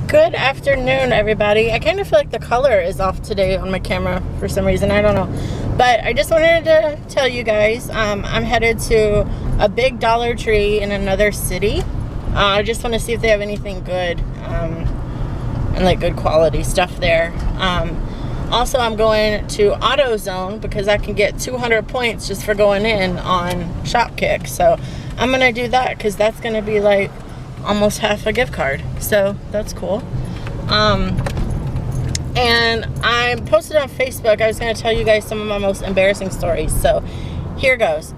Good afternoon, everybody. I kind of feel like the color is off today on my camera for some reason. I don't know. But I just wanted to tell you guys, I'm headed to a big Dollar Tree in another city. I just want to see if they have anything good and like good quality stuff there. Also, I'm going to AutoZone because I can get 200 points just for going in on Shopkick. So I'm going to do that because that's going to be like almost half a gift card, so that's cool. And I posted on Facebook, I was going to tell you guys some of my most embarrassing stories, so here goes.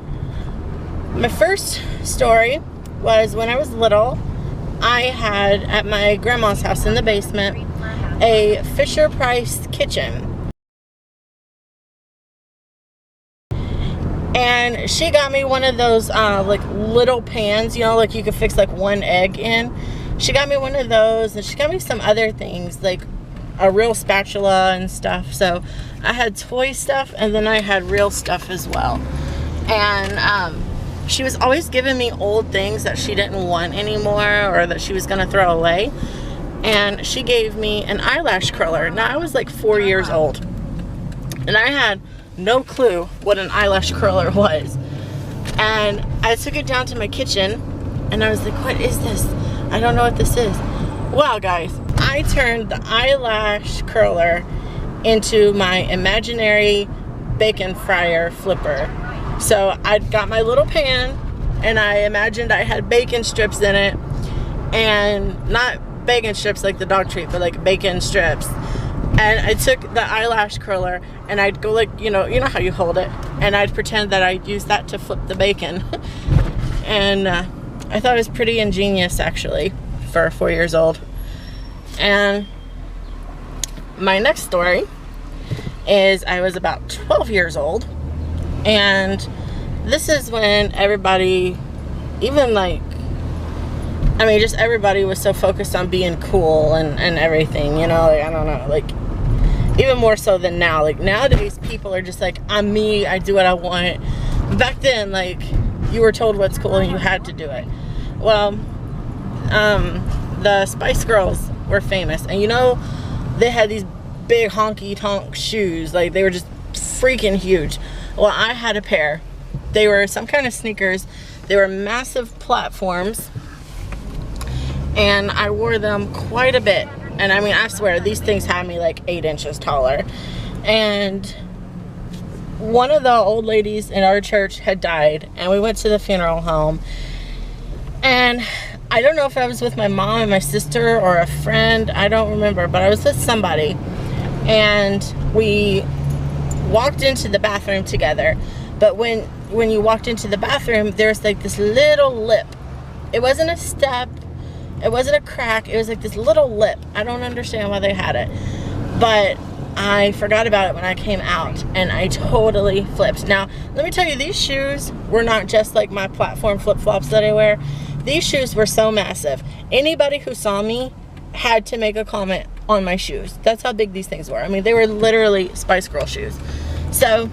My first story was when I was little. I had at my grandma's house in the basement a Fisher-Price kitchen. And she got me one of those like little pans, you know, like you could fix like one egg in. She got me one of those, and she got me some other things like a real spatula and stuff. So I had toy stuff and then I had real stuff as well. And she was always giving me old things that she didn't want anymore or that she was gonna throw away. And she gave me an eyelash curler. Now I was like 4 years old and I had no clue what an eyelash curler was. And I took it down to my kitchen and I was like, what is this? I don't know what this is. Wow, guys, I turned the eyelash curler into my imaginary bacon fryer flipper. So I got my little pan and I imagined I had bacon strips in it, and not bacon strips like the dog treat, but like bacon strips. And I took the eyelash curler and I'd go like, you know how you hold it, and I'd pretend that I'd use that to flip the bacon. And I thought it was pretty ingenious actually for 4 years old. And my next story is I was about 12 years old, and this is when everybody, even like, I mean, just everybody was so focused on being cool and everything, you know, like, I don't know, like, even more so than now. Like, nowadays, people are just like, I'm me, I do what I want. Back then, like, you were told what's cool and you had to do it. Well, the Spice Girls were famous, and you know, they had these big honky tonk shoes, like, they were just freaking huge. Well, I had a pair. They were some kind of sneakers. They were massive platforms, and I wore them quite a bit. And I mean, I swear, these things had me like 8 inches taller. And one of the old ladies in our church had died, and we went to the funeral home. And I don't know if I was with my mom and my sister or a friend, I don't remember, but I was with somebody. And we walked into the bathroom together. But when you walked into the bathroom, there's like this little lip. It wasn't a step. It wasn't a crack. It was like this little lip. I don't understand why they had it. But I forgot about it when I came out, and I totally flipped. Now, let me tell you, these shoes were not just like my platform flip-flops that I wear. These shoes were so massive. Anybody who saw me had to make a comment on my shoes. That's how big these things were. I mean, they were literally Spice Girl shoes. So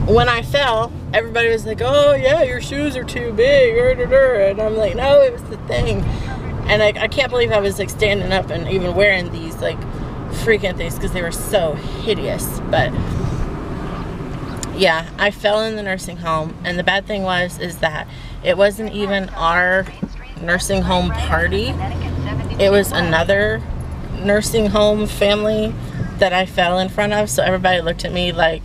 when I fell, everybody was like, oh yeah, your shoes are too big, and I'm like, no, it was the thing. And I can't believe I was like standing up and even wearing these like freaking things because they were so hideous. But yeah, I fell in the nursing home, and the bad thing is that it wasn't even our nursing home party. It was another nursing home family that I fell in front of, so everybody looked at me like,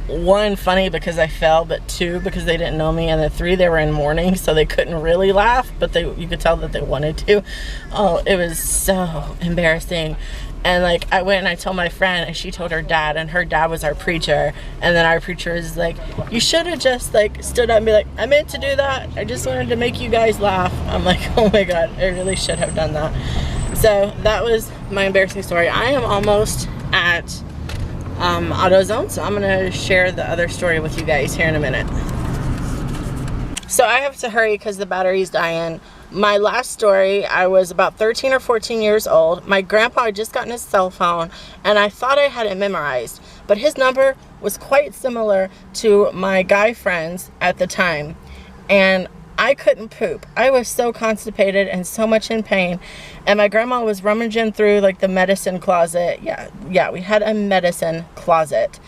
1, funny because I fell, but 2, because they didn't know me, and then 3, they were in mourning, so they couldn't really laugh, but you could tell that they wanted to. Oh, it was so embarrassing. And like, I went and I told my friend, and she told her dad, and her dad was our preacher, and then our preacher was like, you should have just like stood up and be like, I meant to do that, I just wanted to make you guys laugh. I'm like, oh my god, I really should have done that. So that was my embarrassing story. I am almost at AutoZone, so I'm gonna share the other story with you guys here in a minute. So I have to hurry because the battery's dying. My last story, I was about 13 or 14 years old. My grandpa had just gotten his cell phone, and I thought I had it memorized, but his number was quite similar to my guy friends at the time. And I couldn't poop. I was so constipated and so much in pain. And my grandma was rummaging through like the medicine closet. Yeah, we had a medicine closet.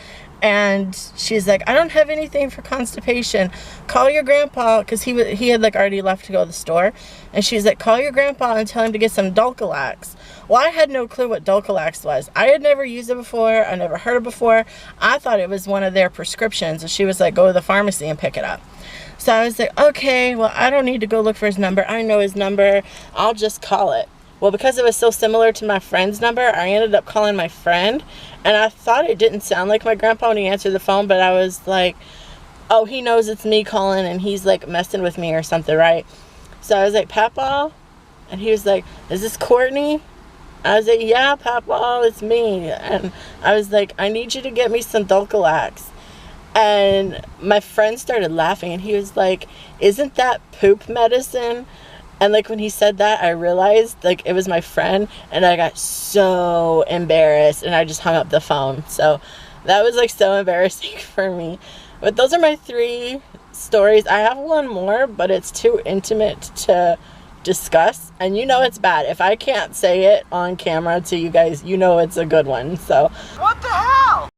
And she's like, I don't have anything for constipation. Call your grandpa, because he had like already left to go to the store. And she's like, call your grandpa and tell him to get some Dulcolax. Well, I had no clue what Dulcolax was. I had never used it before. I never heard it before. I thought it was one of their prescriptions. And she was like, go to the pharmacy and pick it up. So I was like, okay, well, I don't need to go look for his number. I know his number. I'll just call it. Well, because it was so similar to my friend's number, I ended up calling my friend. And I thought it didn't sound like my grandpa when he answered the phone, but I was like, oh, he knows it's me calling and he's like messing with me or something, right? So I was like, Papa? And he was like, is this Courtney? I was like, yeah, Papa, it's me. And I was like, I need you to get me some Dulcolax. And my friend started laughing and he was like, isn't that poop medicine? And like when he said that, I realized like it was my friend, and I got so embarrassed and I just hung up the phone. So that was like so embarrassing for me. But those are my 3 stories. I have one more, but it's too intimate to discuss. And you know it's bad. If I can't say it on camera to you guys, you know it's a good one. So what the hell?